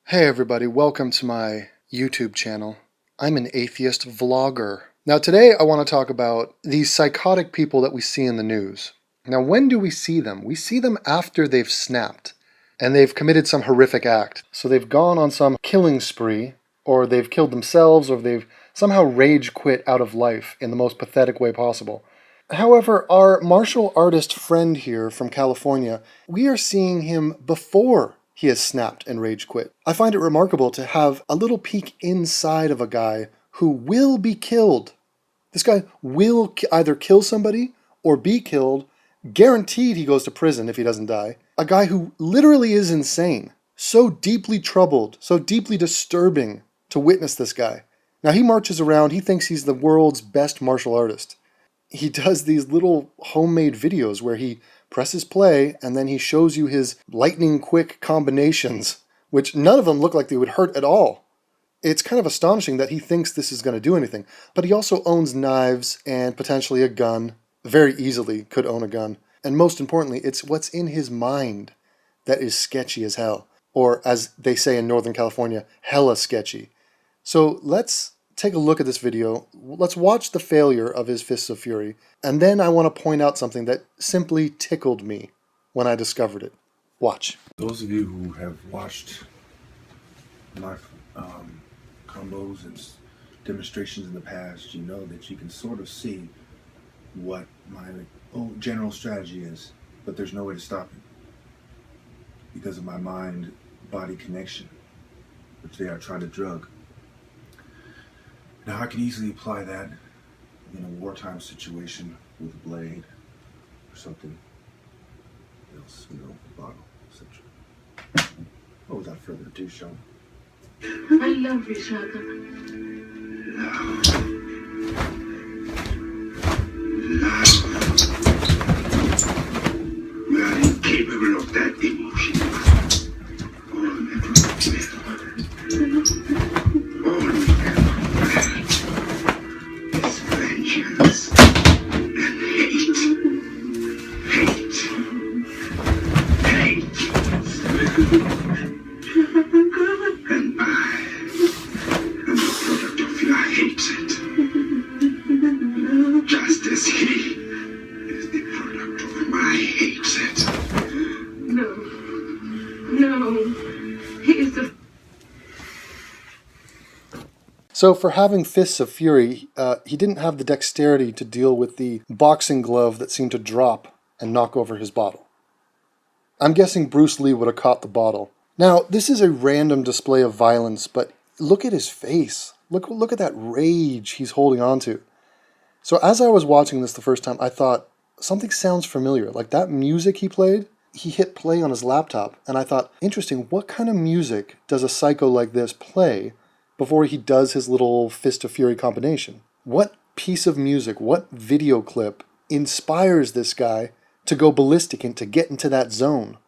Hey everybody, welcome to my YouTube channel. I'm an atheist vlogger. Now today I want to talk about these psychotic people that we see in the news. Now when do we see them? We see them after they've snapped and they've committed some horrific act. So they've gone on some killing spree, or they've killed themselves, or they've somehow rage quit out of life in the most pathetic way possible. However, our martial artist friend here from California, we are seeing him before he has snapped and rage quit. I find it remarkable to have a little peek inside of a guy who will be killed. This guy will either kill somebody or be killed. Guaranteed he goes to prison if he doesn't die. A guy who literally is insane. So deeply troubled, so deeply disturbing to witness this guy. Now he marches around, he thinks he's the world's best martial artist. He does these little homemade videos where he presses play and then he shows you his lightning quick combinations, which none of them look like they would hurt at all. It's kind of astonishing that he thinks this is going to do anything. But he also owns knives and potentially a gun. Very easily could own a gun. And most importantly, it's what's in his mind that is sketchy as hell. Or as they say in Northern California, hella sketchy. So let's take a look at this video. Let's watch the failure of his Fists of Fury, and then I want to point out something that simply tickled me when I discovered it. Watch. Those of you who have watched my combos and demonstrations in the past, you know that you can sort of see what my general strategy is, but there's no way to stop it because of my mind-body connection, which they are trying to drug. Now I can easily apply that in a wartime situation with a blade or something else, a bottle, etc. But without further ado, Sean. I love you, Shaka. We are incapable of that emotion. All we can is vengeance and hate. And I am the product of your hatred. Just as he is the product of my hatred. No, he is the... So for having Fists of Fury, he didn't have the dexterity to deal with the boxing glove that seemed to drop and knock over his bottle. I'm guessing Bruce Lee would have caught the bottle. Now, this is a random display of violence, but look at his face. Look at that rage he's holding on to. So as I was watching this the first time, I thought, something sounds familiar. Like that music he played, he hit play on his laptop, and I thought, interesting, what kind of music does a psycho like this play before he does his little Fist of Fury combination? What piece of music, what video clip inspires this guy to go ballistic and to get into that zone?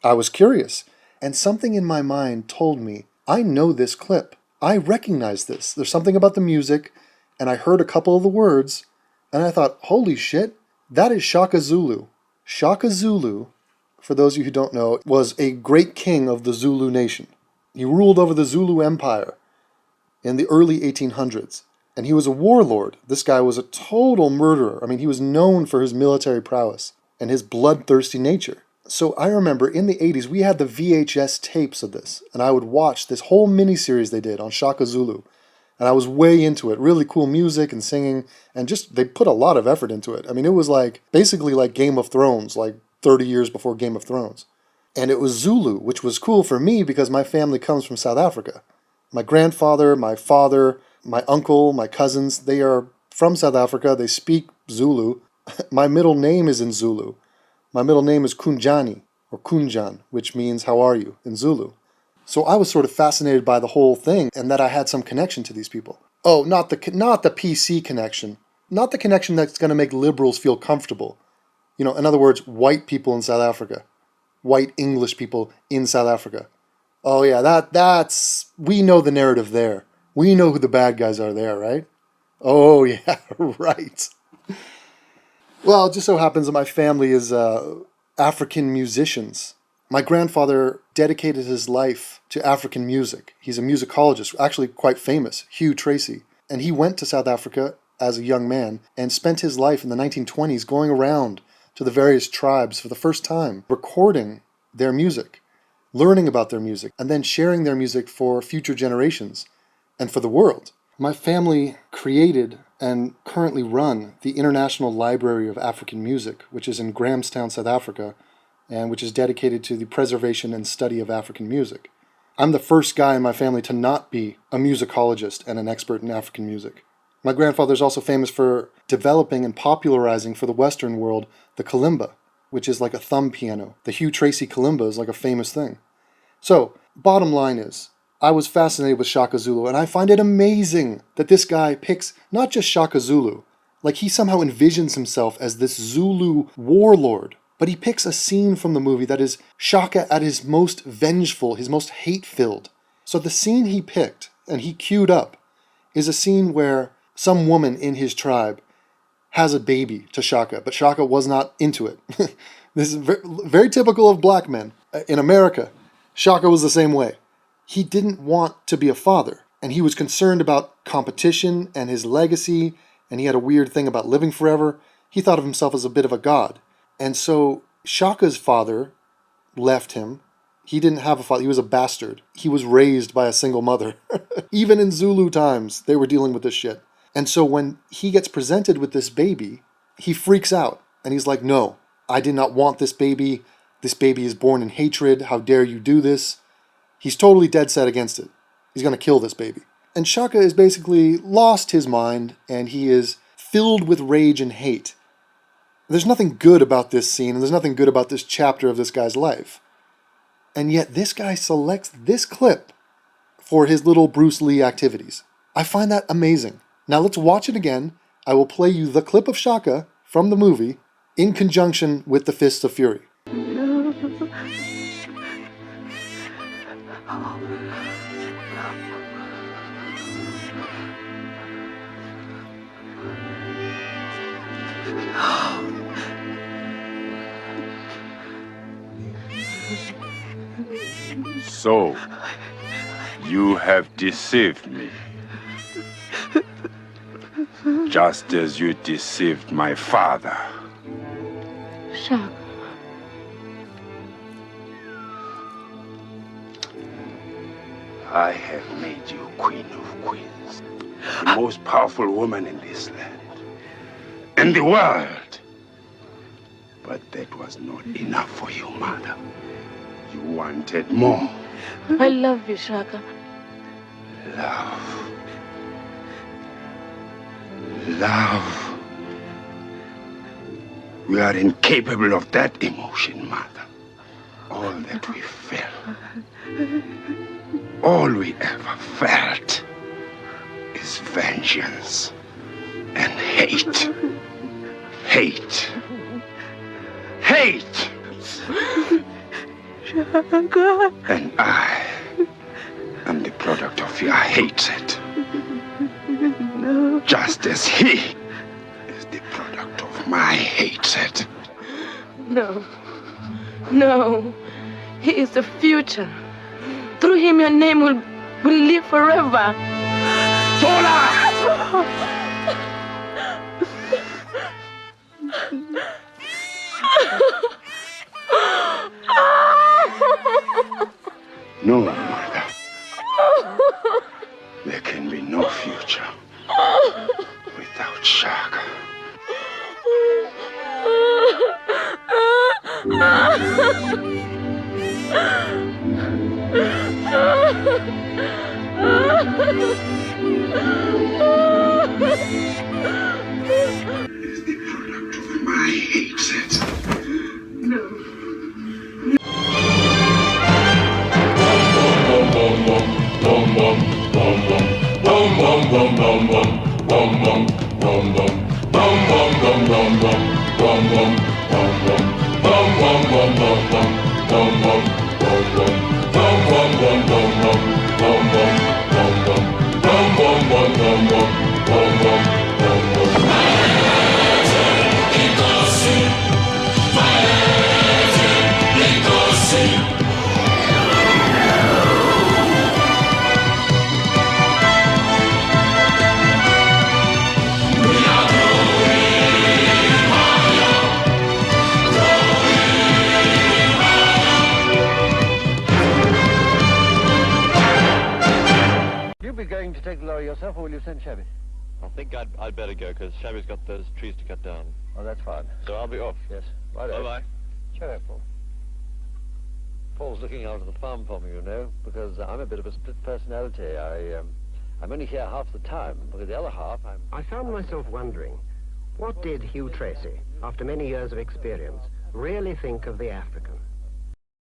I was curious, and something in my mind told me, I know this clip. I recognize this. There's something about the music, and I heard a couple of the words, and I thought, holy shit, that is Shaka Zulu. Shaka Zulu, for those of you who don't know, was a great king of the Zulu nation. He ruled over the Zulu Empire in the early 1800s, and he was a warlord. This guy was a total murderer. I mean, he was known for his military prowess and his bloodthirsty nature. So I remember in the 80s, we had the VHS tapes of this, and I would watch this whole miniseries they did on Shaka Zulu, and I was way into it. Really cool music and singing, and just, they put a lot of effort into it. I mean, it was like, basically like Game of Thrones, like 30 years before Game of Thrones. And it was Zulu, which was cool for me because my family comes from South Africa. My grandfather, my father, my uncle, my cousins, they are from South Africa. They speak Zulu. My middle name is in Zulu. My middle name is Kunjani, or Kunjan, which means how are you in Zulu. So I was sort of fascinated by the whole thing and that I had some connection to these people. Oh, not the PC connection. Not the connection that's going to make liberals feel comfortable. You know, in other words, white people in South Africa. White English people in South Africa. Oh yeah, that's, we know the narrative there. We know who the bad guys are there, right? Oh yeah, right. Well, it just so happens that my family is African musicians. My grandfather dedicated his life to African music. He's a musicologist, actually quite famous, Hugh Tracy. And he went to South Africa as a young man and spent his life in the 1920s going around to the various tribes for the first time, recording their music, learning about their music, and then sharing their music for future generations and for the world. My family created and currently run the International Library of African Music, which is in Grahamstown, South Africa, and which is dedicated to the preservation and study of African music. I'm the first guy in my family to not be a musicologist and an expert in African music. My grandfather's also famous for developing and popularizing for the Western world the kalimba, which is like a thumb piano. The Hugh Tracy kalimba is like a famous thing. So, bottom line is, I was fascinated with Shaka Zulu, and I find it amazing that this guy picks not just Shaka Zulu, like he somehow envisions himself as this Zulu warlord, but he picks a scene from the movie that is Shaka at his most vengeful, his most hate-filled. So the scene he picked, and he queued up, is a scene where some woman in his tribe has a baby to Shaka, but Shaka was not into it. This is very, very typical of black men. In America, Shaka was the same way. He didn't want to be a father, and he was concerned about competition and his legacy, and he had a weird thing about living forever. He thought of himself as a bit of a god. And so Shaka's father left him. He didn't have a father. He was a bastard. He was raised by a single mother. Even in Zulu times, they were dealing with this shit. And so when he gets presented with this baby, he freaks out. And he's like, no, I did not want this baby. This baby is born in hatred. How dare you do this? He's totally dead set against it. He's going to kill this baby. And Shaka is basically lost his mind, and he is filled with rage and hate. There's nothing good about this scene, and there's nothing good about this chapter of this guy's life. And yet this guy selects this clip for his little Bruce Lee activities. I find that amazing. Now let's watch it again. I will play you the clip of Shaka from the movie in conjunction with the Fists of Fury. So, you have deceived me. Just as you deceived my father. Shaka. I have made you Queen of Queens, the most powerful woman in this land, and the world. But that was not enough for you, mother. You wanted more. I love you, Shaka. Love. Love. We are incapable of that emotion, mother. All that we felt, all we ever felt, is vengeance and hate. Hate. Hate! Shaka. And I am the product of your hatred. No. Just as he is the product of my hatred. No. No. He is the future. Through him your name will live forever. No, mother. There can be no future without Shaka. Is the product of my hatred. No. Violent, take the lorry yourself, or will you send Shabby? I think I'd better go, because Shabby's got those trees to cut down. Oh, that's fine. So I'll be off. Yes. Right. Bye-bye. Cheerio, Paul. Paul's looking after the farm for me, you know, because I'm a bit of a split personality. I'm only here half the time, because the other half I found myself wondering, what did Hugh Tracy, after many years of experience, really think of the African?